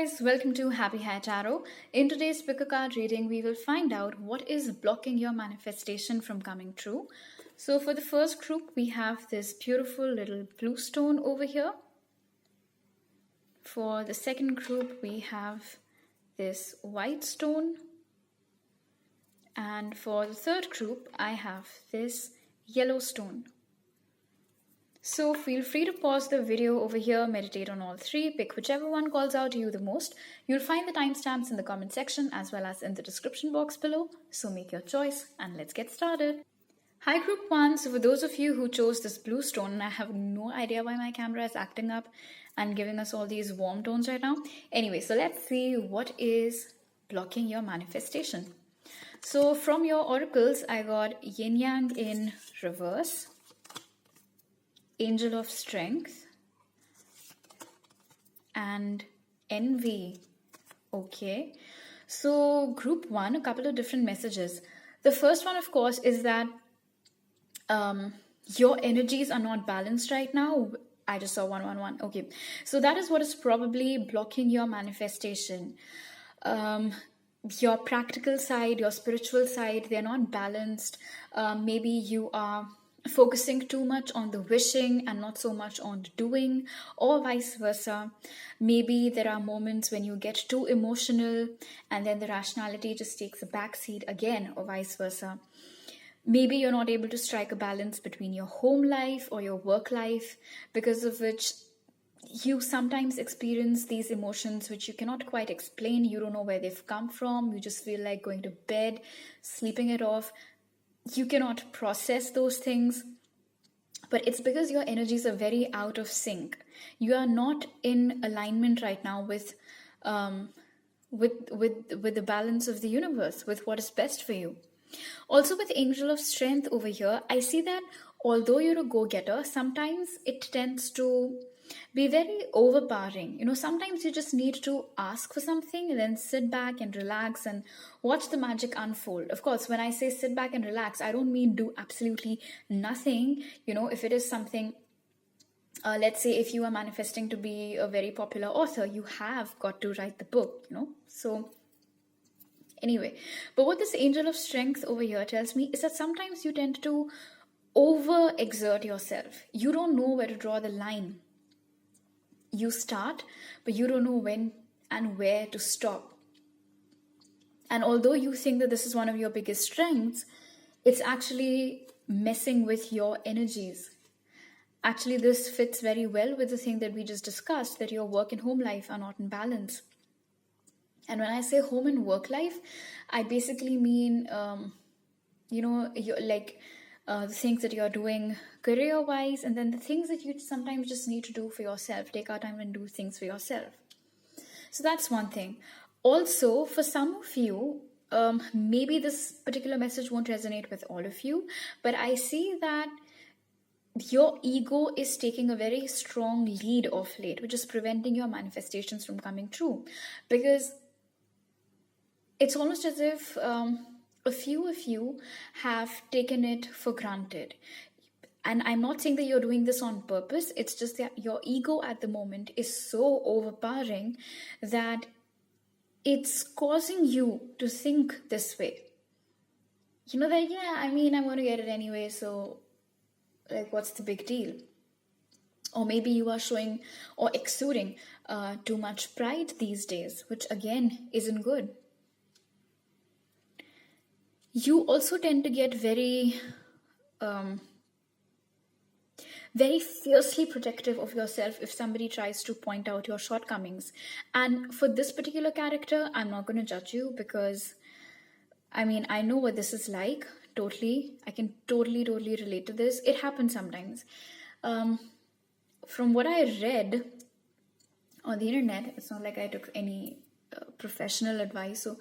guys, welcome to Happy High Tarot. In today's pickacard reading, we will find out what is blocking your manifestation from coming true. So for the first group, we have this beautiful little blue stone over here. For the second group, we have this white stone. And for the third group, I have this yellow stone. So feel free to pause the video over here, meditate on all three, pick whichever one calls out to you the most. You'll find the timestamps in the comment section as well as in the description box below. So make your choice and let's get started. Hi group 1, so for those of you who chose this blue stone, and I have no idea why my camera is acting up and giving us all these warm tones right now. Anyway, so let's see what is blocking your manifestation. So from your oracles, I got yin yang in reverse, angel of strength, and envy. Okay, so group 1, a couple of different messages. The first one, of course, is that your energies are not balanced right now. I just saw 111. Okay, so that is what is probably blocking your manifestation. Your practical side, your spiritual side, they're not balanced. Maybe you are focusing too much on the wishing and not so much on the doing, or vice versa. Maybe there are moments when you get too emotional and then the rationality just takes a backseat again, or vice versa. Maybe you're not able to strike a balance between your home life or your work life, because of which you sometimes experience these emotions which you cannot quite explain. You don't know where they've come from. You just feel like going to bed, sleeping it off. You cannot process those things, but it's because your energies are very out of sync. You are not in alignment right now with the balance of the universe, with what is best for you. Also with angel of strength over here, I see that although you're a go-getter, sometimes it tends to be very overpowering. You know, sometimes you just need to ask for something and then sit back and relax and watch the magic unfold. Of course, when I say sit back and relax, I don't mean do absolutely nothing. You know, if it is something, let's say if you are manifesting to be a very popular author, you have got to write the book, you know. So anyway, but what this angel of strength over here tells me is that sometimes you tend to overexert yourself. You don't know where to draw the line. You start, but you don't know when and where to stop. And although you think that this is one of your biggest strengths, it's actually messing with your energies. Actually, this fits very well with the thing that we just discussed, that your work and home life are not in balance. And when I say home and work life, I basically mean, you know, the things that you're doing career-wise, and then the things that you sometimes just need to do for yourself. Take our time and do things for yourself. So that's one thing. Also, for some of you, maybe this particular message won't resonate with all of you, but I see that your ego is taking a very strong lead of late, which is preventing your manifestations from coming true. Because it's almost as if a few of you have taken it for granted. And I'm not saying that you're doing this on purpose. It's just that your ego at the moment is so overpowering that it's causing you to think this way. You know that, yeah, I mean, I'm going to get it anyway, so like, what's the big deal? Or maybe you are showing or exuding too much pride these days, which again isn't good. You also tend to get very fiercely protective of yourself if somebody tries to point out your shortcomings. And for this particular character, I'm not going to judge you, because I mean, I know what this is like. Totally. I can totally relate to this. It happens sometimes. From what I read on the internet, it's not like I took any professional advice, so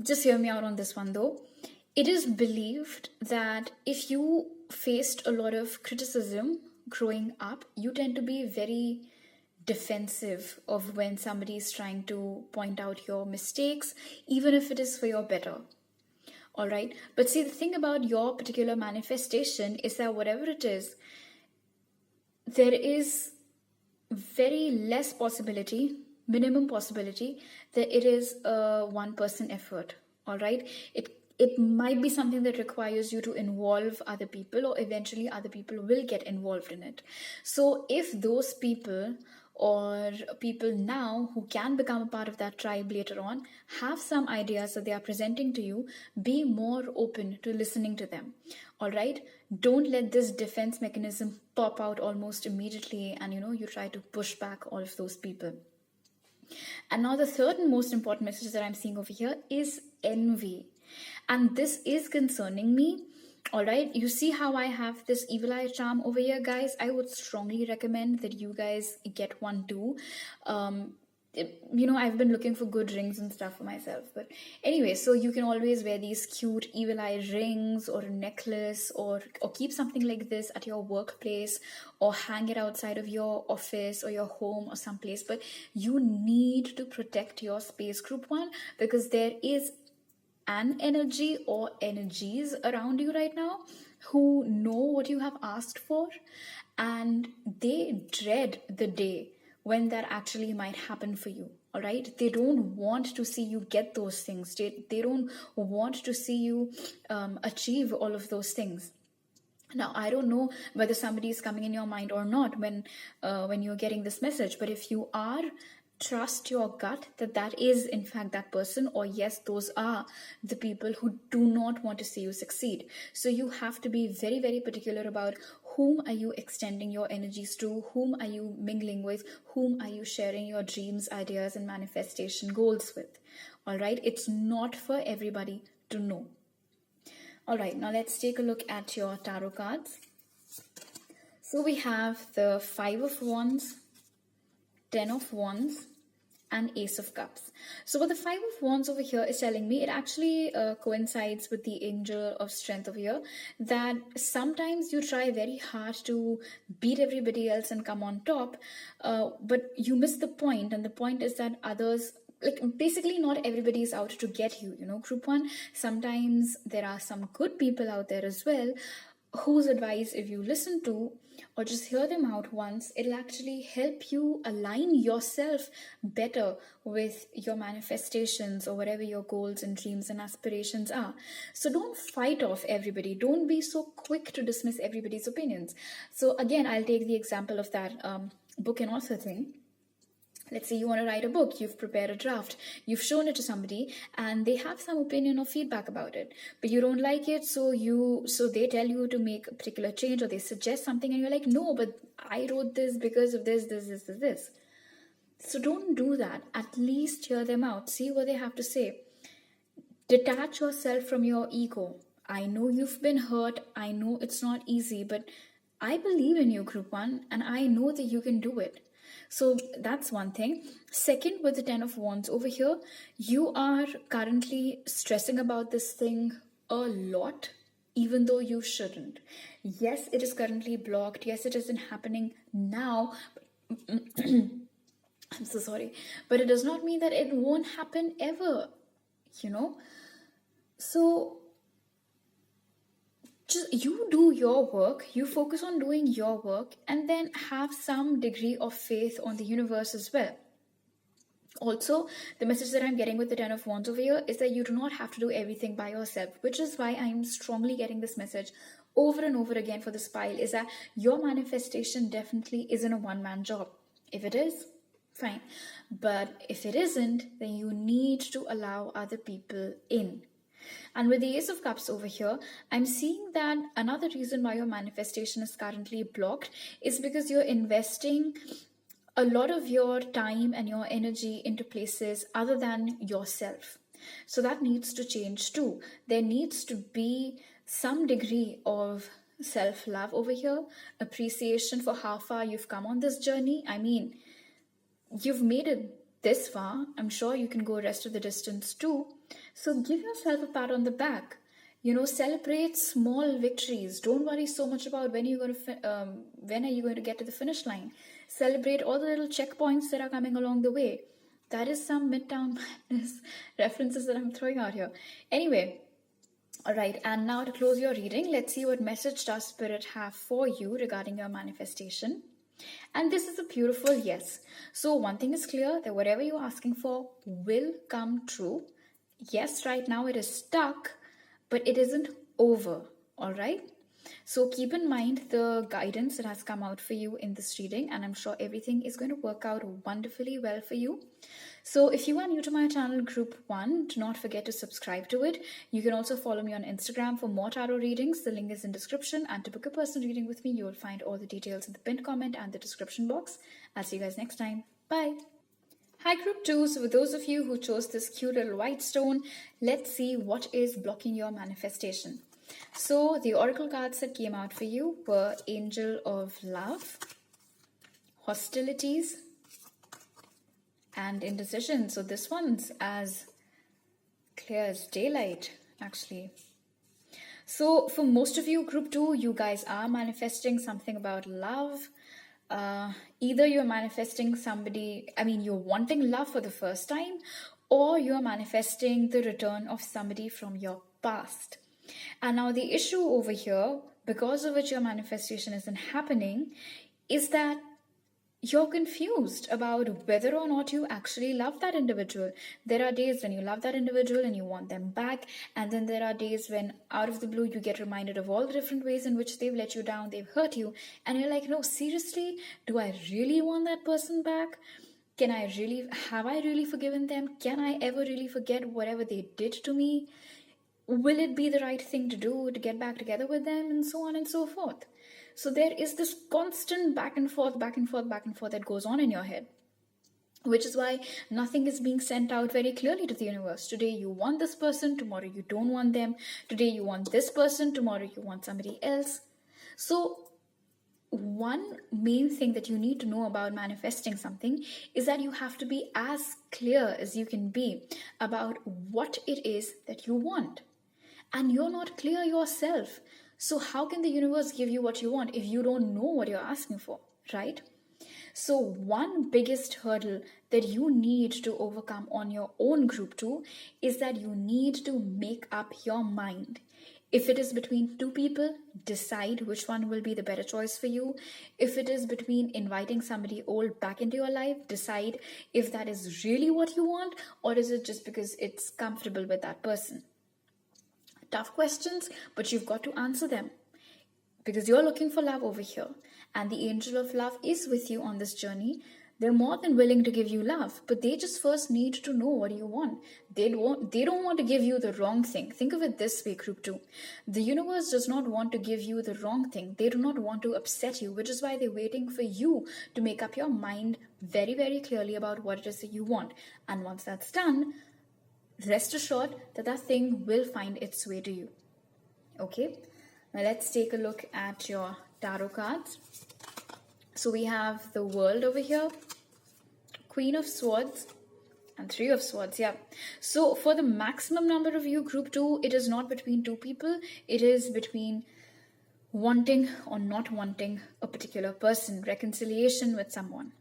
just hear me out on this one though. It is believed that if you faced a lot of criticism growing up, you tend to be very defensive of when somebody is trying to point out your mistakes, even if it is for your better. All right. But see, the thing about your particular manifestation is that whatever it is, there is very less possibility minimum possibility that it is a one person effort. All right, it might be something that requires you to involve other people, or eventually other people will get involved in it. So if those people, or people now who can become a part of that tribe later on, have some ideas that they are presenting to you, be more open to listening to them. All right, don't let this defense mechanism pop out almost immediately, and you try to push back all of those people. And now the third and most important message that I'm seeing over here is envy. And this is concerning me. All right, you see how I have this evil eye charm over here, guys? I would strongly recommend that you guys get one too. I've been looking for good rings and stuff for myself. But anyway, so you can always wear these cute evil eye rings, or a necklace, or keep something like this at your workplace, or hang it outside of your office or your home or someplace. But you need to protect your space, group one, because there is an energy or energies around you right now who know what you have asked for, and they dread the day when that actually might happen for you. All right, they don't want to see you get those things. They don't want to see you achieve all of those things. Now, I don't know whether somebody is coming in your mind or not when you're getting this message, but if you are, trust your gut that is in fact that person, or yes, those are the people who do not want to see you succeed. So you have to be very, very particular about whom are you extending your energies to, whom are you mingling with, whom are you sharing your dreams, ideas, and manifestation goals with. All right, it's not for everybody to know. All right, now let's take a look at your tarot cards. So we have the 5 of Wands, 10 of Wands, and Ace of Cups. So what the 5 of Wands over here is telling me, it actually coincides with the Angel of Strength over here, that sometimes you try very hard to beat everybody else and come on top, but you miss the point. And the point is that others, like, basically not everybody is out to get you, group one. Sometimes there are some good people out there as well, whose advice, if you listen to or just hear them out once, it'll actually help you align yourself better with your manifestations or whatever your goals and dreams and aspirations are. So don't fight off everybody. Don't be so quick to dismiss everybody's opinions. So again, I'll take the example of that book and author thing. Let's say you want to write a book, you've prepared a draft, you've shown it to somebody, and they have some opinion or feedback about it, but you don't like it, so they tell you to make a particular change, or they suggest something, and you're like, no, but I wrote this because of this. So don't do that. At least hear them out, see what they have to say. Detach yourself from your ego. I know you've been hurt, I know it's not easy, but I believe in you, group one, and I know that you can do it. So that's one thing. Second, with the 10 of Wands over here, you are currently stressing about this thing a lot, even though you shouldn't. Yes, it is currently blocked. Yes, it isn't happening now. I'm so sorry. But it does not mean that it won't happen ever, So just you do your work, you focus on doing your work, and then have some degree of faith on the universe as well. Also, the message that I'm getting with the 10 of Wands over here is that you do not have to do everything by yourself, which is why I'm strongly getting this message over and over again for this pile, is that your manifestation definitely isn't a one-man job. If it is, fine. But if it isn't, then you need to allow other people in. And with the Ace of Cups over here, I'm seeing that another reason why your manifestation is currently blocked is because you're investing a lot of your time and your energy into places other than yourself. So that needs to change too. There needs to be some degree of self-love over here, appreciation for how far you've come on this journey. I mean, you've made it this far. I'm sure you can go rest of the distance too. So give yourself a pat on the back. Celebrate small victories. Don't worry so much about when are you going to get to the finish line. Celebrate all the little checkpoints that are coming along the way. That is some Midtown Madness references that I'm throwing out here. Anyway, all right, and now to close your reading, let's see what message does Spirit have for you regarding your manifestation. And this is a beautiful yes. So, one thing is clear that whatever you're asking for will come true. Yes, right now it is stuck, but it isn't over. All right. So, keep in mind the guidance that has come out for you in this reading, and I'm sure everything is going to work out wonderfully well for you. So, if you are new to my channel, Group 1, do not forget to subscribe to it. You can also follow me on Instagram for more tarot readings. The link is in description. And to book a personal reading with me, you will find all the details in the pinned comment and the description box. I'll see you guys next time. Bye. Hi Group 2, so for those of you who chose this cute little white stone, let's see what is blocking your manifestation. So the oracle cards that came out for you were Angel of Love, Hostilities, and Indecision. So this one's as clear as daylight, actually. So for most of you, Group 2, you guys are manifesting something about love. Either you're manifesting somebody, you're wanting love for the first time, or you're manifesting the return of somebody from your past. And now the issue over here, because of which your manifestation isn't happening, is that you're confused about whether or not you actually love that individual. There are days when you love that individual and you want them back, and then there are days when out of the blue you get reminded of all the different ways in which they've let you down, they've hurt you, and you're like, no, seriously, do I really want that person back? Have I really forgiven them? Can I ever really forget whatever they did to me? Will it be the right thing to do to get back together with them, and so on and so forth? So there is this constant back and forth that goes on in your head, which is why nothing is being sent out very clearly to the universe. Today you want this person, tomorrow you don't want them. Today you want this person, tomorrow you want somebody else. So one main thing that you need to know about manifesting something is that you have to be as clear as you can be about what it is that you want. And you're not clear yourself. So how can the universe give you what you want if you don't know what you're asking for, right? So one biggest hurdle that you need to overcome on your own, Group 2, is that you need to make up your mind. If it is between two people, decide which one will be the better choice for you. If it is between inviting somebody old back into your life, decide if that is really what you want, or is it just because it's comfortable with that person. Tough questions, but you've got to answer them, because you're looking for love over here, and the angel of love is with you on this journey. They're more than willing to give you love, but they just first need to know what you want. They don't want to give you the wrong thing. Think of it this way, Group 2. The universe does not want to give you the wrong thing. They do not want to upset you, which is why they're waiting for you to make up your mind very, very clearly about what it is that you want. And once that's done, rest assured that that thing will find its way to you. Okay, now let's take a look at your tarot cards. So we have the World over here, Queen of Swords, and Three of Swords. Yeah, so for the maximum number of you, Group 2, it is not between two people. It is between wanting or not wanting a particular person, reconciliation with someone.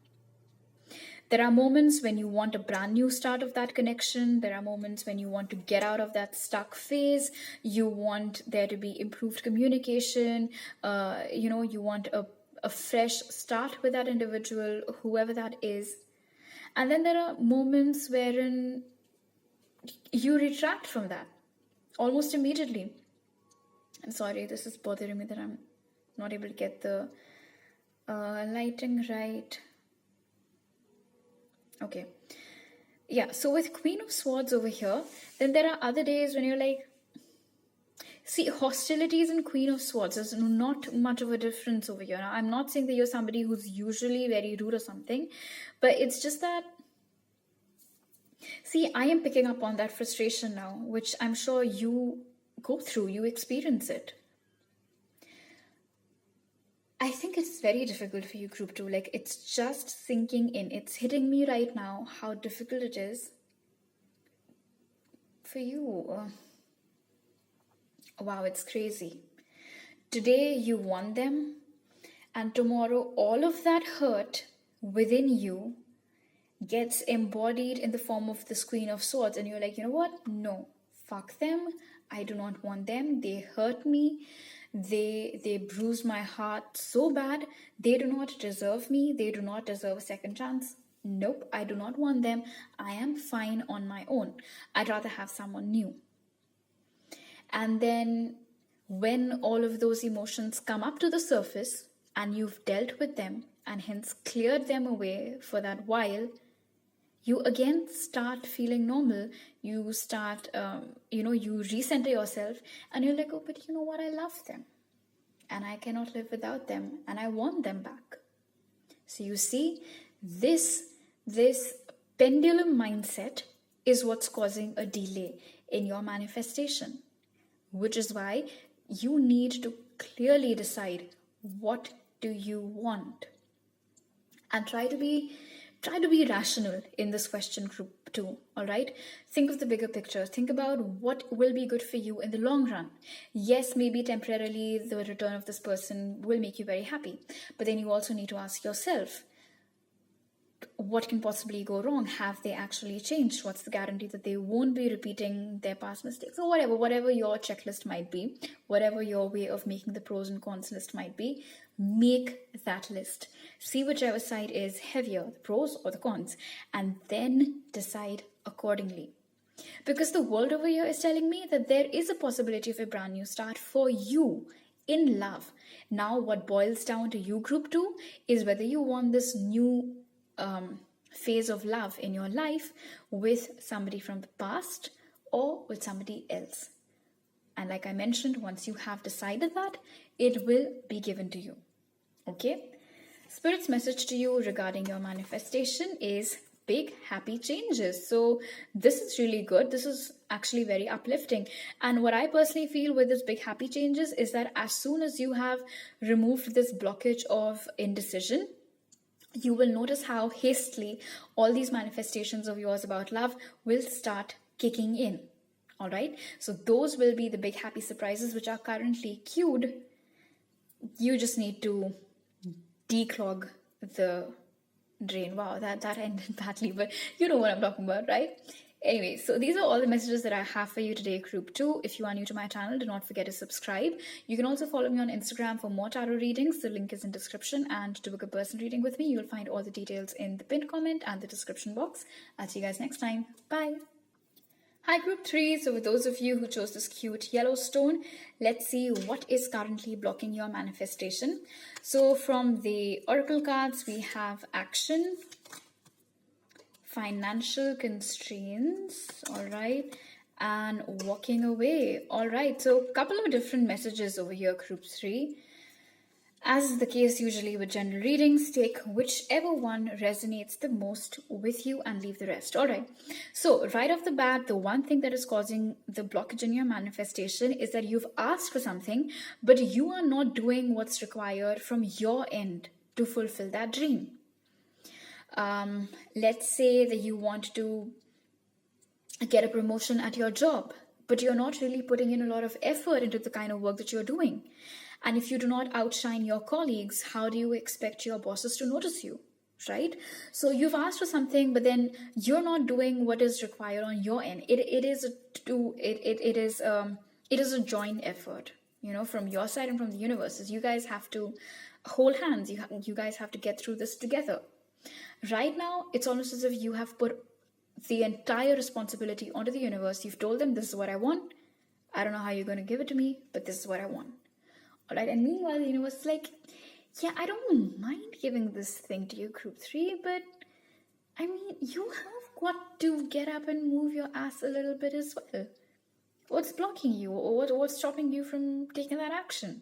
There are moments when you want a brand new start of that connection. There are moments when you want to get out of that stuck phase. You want there to be improved communication. You want a fresh start with that individual, whoever that is. And then there are moments wherein you retract from that almost immediately. I'm sorry, this is bothering me that I'm not able to get the lighting right. Okay. Yeah, so with Queen of Swords over here, then there are other days when you're like, see, hostilities and Queen of Swords, there's not much of a difference over here. Now, I'm not saying that you're somebody who's usually very rude or something, but it's just that, see, I am picking up on that frustration now, which I'm sure you go through, you experience it. I think it's very difficult for you, Group 2. Like, it's just sinking in. It's hitting me right now how difficult it is for you. Wow, it's crazy. Today you want them, and tomorrow all of that hurt within you gets embodied in the form of this Queen of Swords, and you're like, you know what? No, fuck them. I do not want them. They hurt me. They bruised my heart so bad. They do not deserve me. They do not deserve a second chance. Nope, I do not want them. I am fine on my own. I'd rather have someone new. And then when all of those emotions come up to the surface and you've dealt with them and hence cleared them away for that while, you again start feeling normal. You start, you recenter yourself and you're like, oh, but you know what? I love them and I cannot live without them and I want them back. So you see, this pendulum mindset is what's causing a delay in your manifestation, which is why you need to clearly decide what do you want and try to be rational in this question group too. All right, think of the bigger picture. Think about what will be good for you in the long run. Yes, maybe temporarily the return of this person will make you very happy, but then you also need to ask yourself, what can possibly go wrong? Have they actually changed? What's the guarantee that they won't be repeating their past mistakes? Or whatever your checklist might be, whatever your way of making the pros and cons list might be, make that list. See whichever side is heavier, the pros or the cons, and then decide accordingly. Because the world over here is telling me that there is a possibility of a brand new start for you in love. Now, what boils down to you, group 2, is whether you want this new phase of love in your life with somebody from the past or with somebody else. And like I mentioned, once you have decided that, it will be given to you. Okay? Spirit's message to you regarding your manifestation is big happy changes. So this is really good. This is actually very uplifting. And what I personally feel with this big happy changes is that as soon as you have removed this blockage of indecision, you will notice how hastily all these manifestations of yours about love will start kicking in. All right. So those will be the big happy surprises which are currently queued. You just need to declog the drain. Wow, that ended badly, but you know what I'm talking about, right? Anyway, so these are all the messages that I have for you today, group 2. If you are new to my channel, do not forget to subscribe. You can also follow me on Instagram for more tarot readings. The link is in description. And to book a personal reading with me, you'll find all the details in the pinned comment and the description box. I'll see you guys next time. Bye. Hi, group 3. So for those of you who chose this cute yellow stone, let's see what is currently blocking your manifestation. So from the oracle cards, we have action, financial constraints, all right, and walking away. All right, so a couple of different messages over here, group 3. As is the case usually with general readings, take whichever one resonates the most with you and leave the rest. All right, so right off the bat, the one thing that is causing the blockage in your manifestation is that you've asked for something, but you are not doing what's required from your end to fulfill that dream. Let's say that you want to get a promotion at your job, but you're not really putting in a lot of effort into the kind of work that you're doing. And if you do not outshine your colleagues, how do you expect your bosses to notice you, right? So you've asked for something, but then you're not doing what is required on your end. It is a joint effort, from your side and from the universe. You guys have to hold hands. You guys have to get through this together. Right now, it's almost as if you have put the entire responsibility onto the universe. You've told them, this is what I want. I don't know how you're going to give it to me, but this is what I want. All right. And meanwhile, the universe is like, yeah, I don't mind giving this thing to you, group 3, but I mean, you have got to get up and move your ass a little bit as well. What's blocking you, or what's stopping you from taking that action?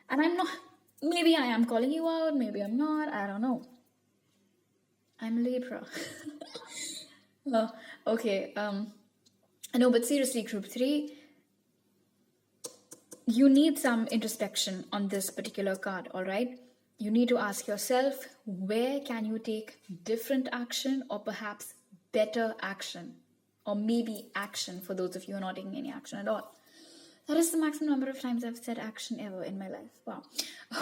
And I'm not, maybe I am calling you out, maybe I'm not, I don't know. I'm Libra. Oh, okay. No, but seriously, group 3, you need some introspection on this particular card, all right? You need to ask yourself, where can you take different action or perhaps better action? Or maybe action for those of you who are not taking any action at all. That is the maximum number of times I've said action ever in my life. Wow.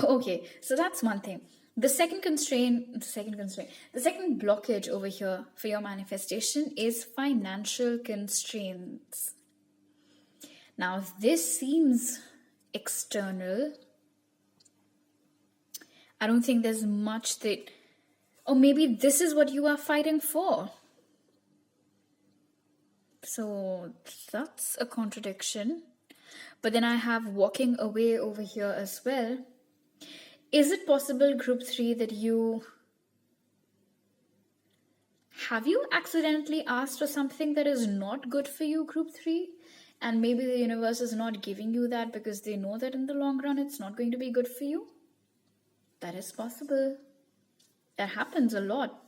Okay, so that's one thing. The second blockage over here for your manifestation is financial constraints. Now, this seems external. I don't think there's much that, or maybe this is what you are fighting for. So that's a contradiction. But then I have walking away over here as well. Is it possible, group 3, that have you accidentally asked for something that is not good for you, group 3? And maybe the universe is not giving you that because they know that in the long run it's not going to be good for you? That is possible. That happens a lot.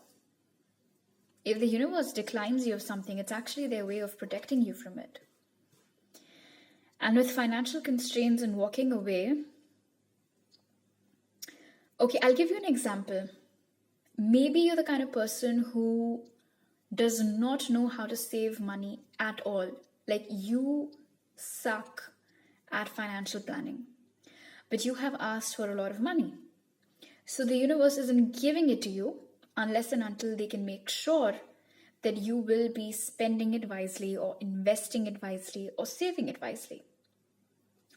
If the universe declines you of something, it's actually their way of protecting you from it. And with financial constraints and walking away, okay, I'll give you an example. Maybe you're the kind of person who does not know how to save money at all. Like, you suck at financial planning, but you have asked for a lot of money. So the universe isn't giving it to you unless and until they can make sure that you will be spending it wisely or investing it wisely or saving it wisely.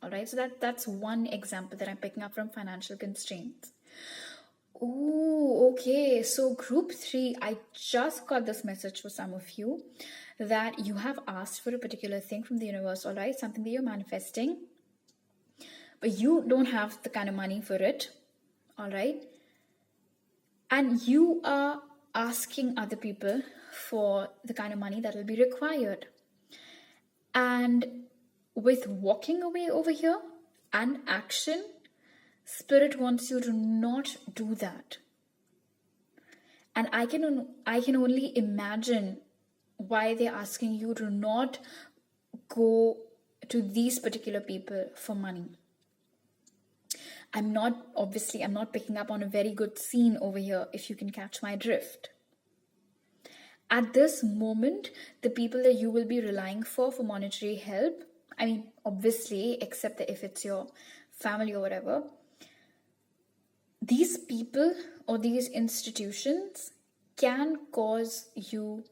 All right, so that's one example that I'm picking up from financial constraints. Oh, okay. So group 3, I just got this message for some of you that you have asked for a particular thing from the universe, all right? Something that you're manifesting, but you don't have the kind of money for it, all right? And you are asking other people for the kind of money that will be required. And with walking away over here and action, Spirit wants you to not do that. And I can only imagine why they're asking you to not go to these particular people for money. I'm not picking up on a very good scene over here, if you can catch my drift. At this moment, the people that you will be relying for monetary help, I mean, obviously, except that if it's your family or whatever, these people or these institutions can cause you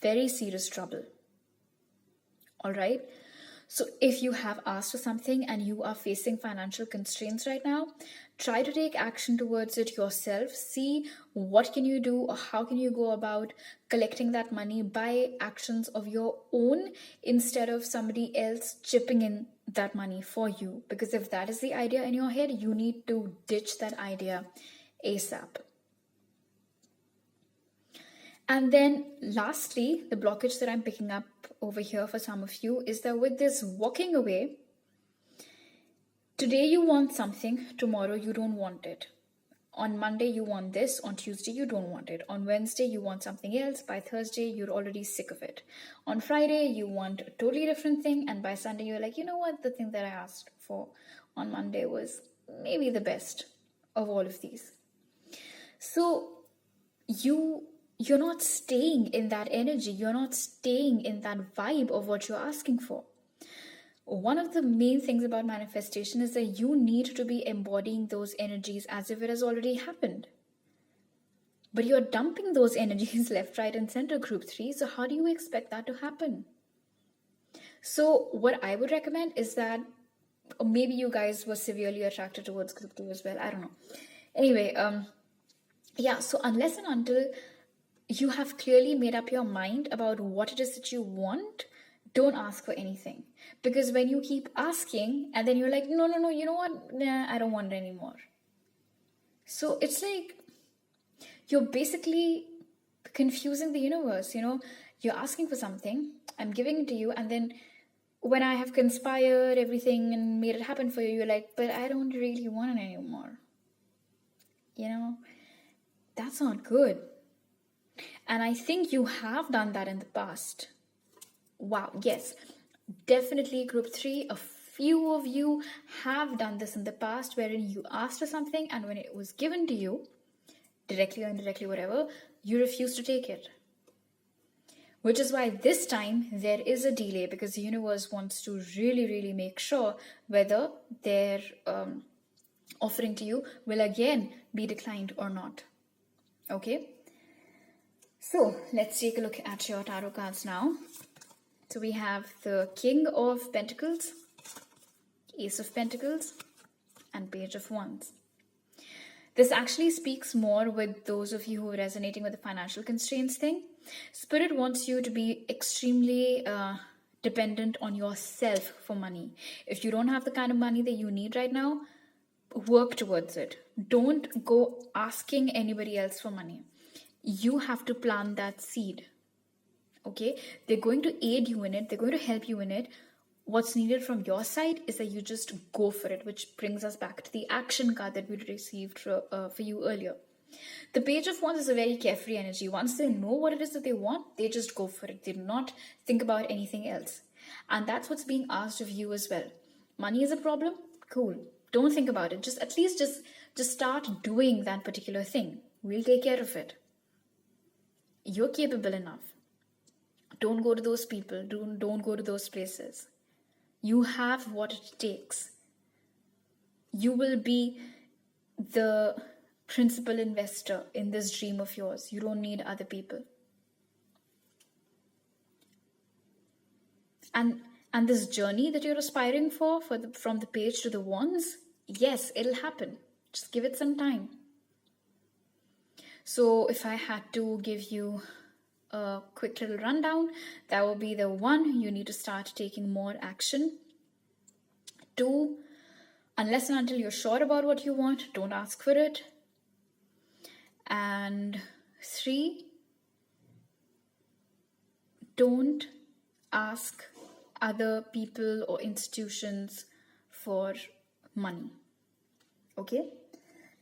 very serious trouble. All right? So if you have asked for something and you are facing financial constraints right now, try to take action towards it yourself. See what can you do or how can you go about collecting that money by actions of your own instead of somebody else chipping in that money for you. Because if that is the idea in your head, you need to ditch that idea ASAP. And then lastly, the blockage that I'm picking up over here for some of you is that with this walking away, today you want something, tomorrow you don't want it. On Monday you want this, on Tuesday you don't want it. On Wednesday you want something else, by Thursday you're already sick of it. On Friday you want a totally different thing, and by Sunday you're like, you know what, the thing that I asked for on Monday was maybe the best of all of these. So you're not staying in that energy. You're not staying in that vibe of what you're asking for. One of the main things about manifestation is that you need to be embodying those energies as if it has already happened. But you're dumping those energies left, right, and center, group 3. So how do you expect that to happen? So what I would recommend is that, or maybe you guys were severely attracted towards group 2 as well. I don't know. Anyway, so unless and until you have clearly made up your mind about what it is that you want, don't ask for anything. Because when you keep asking and then you're like, no, you know what? Nah, I don't want it anymore. So it's like you're basically confusing the universe, you know? You're asking for something, I'm giving it to you, and then when I have conspired everything and made it happen for you, you're like, but I don't really want it anymore. You know? That's not good. And I think you have done that in the past. Wow, yes, definitely group 3, a few of you have done this in the past, wherein you asked for something and when it was given to you, directly or indirectly, whatever, you refused to take it. Which is why this time there is a delay, because the universe wants to really, really make sure whether their offering to you will again be declined or not. Okay? So let's take a look at your tarot cards now. So we have the King of Pentacles. Ace of Pentacles, and Page of Wands. This actually speaks more with those of you who are resonating with the financial constraints thing. Spirit wants you to be extremely dependent on yourself for money. If you don't have the kind of money that you need right now, work towards it. Don't go asking anybody else for money. You have to plant that seed. Okay? They're going to aid you in it. They're going to help you in it. What's needed from your side is that you just go for it, which brings us back to the action card that we received for you earlier. The Page of Wands is a very carefree energy. Once they know what it is that they want, they just go for it. They do not think about anything else. And that's what's being asked of you as well. Money is a problem? Cool. Don't think about it. At least start doing that particular thing. We'll take care of it. You're capable enough. Don't go to those people. Don't go to those places. You have what it takes. You will be the principal investor in this dream of yours. You don't need other people. And this journey that you're aspiring for from the Page to the Wands, yes, it'll happen. Just give it some time. So if I had to give you a quick little rundown, that will be the 1, you need to start taking more action. 2, unless and until you're sure about what you want, don't ask for it. And 3, don't ask other people or institutions for money. Okay?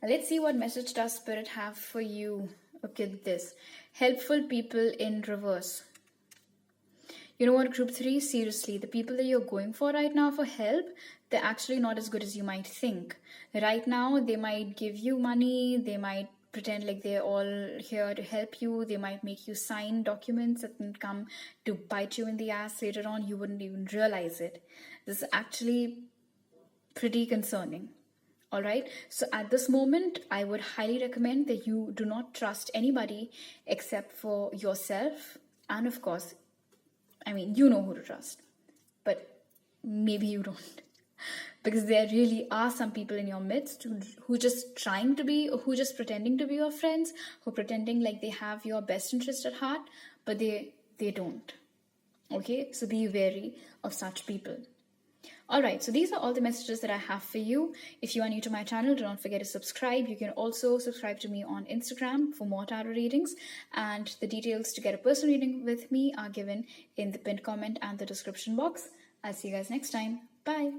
Now let's see what message does Spirit have for you. Okay, this. Helpful people in reverse. You know what, group 3, seriously, the people that you're going for right now for help, they're actually not as good as you might think. Right now, they might give you money, they might pretend like they're all here to help you, they might make you sign documents that can come to bite you in the ass later on. You wouldn't even realize it. This is actually pretty concerning. All right. So at this moment, I would highly recommend that you do not trust anybody except for yourself. And of course, I mean, you know who to trust, but maybe you don't. Because there really are some people in your midst who just pretending to be your friends, who pretending like they have your best interest at heart, but they don't. Okay. So be wary of such people. Alright, so these are all the messages that I have for you. If you are new to my channel, do not forget to subscribe. You can also subscribe to me on Instagram for more tarot readings. And the details to get a personal reading with me are given in the pinned comment and the description box. I'll see you guys next time. Bye.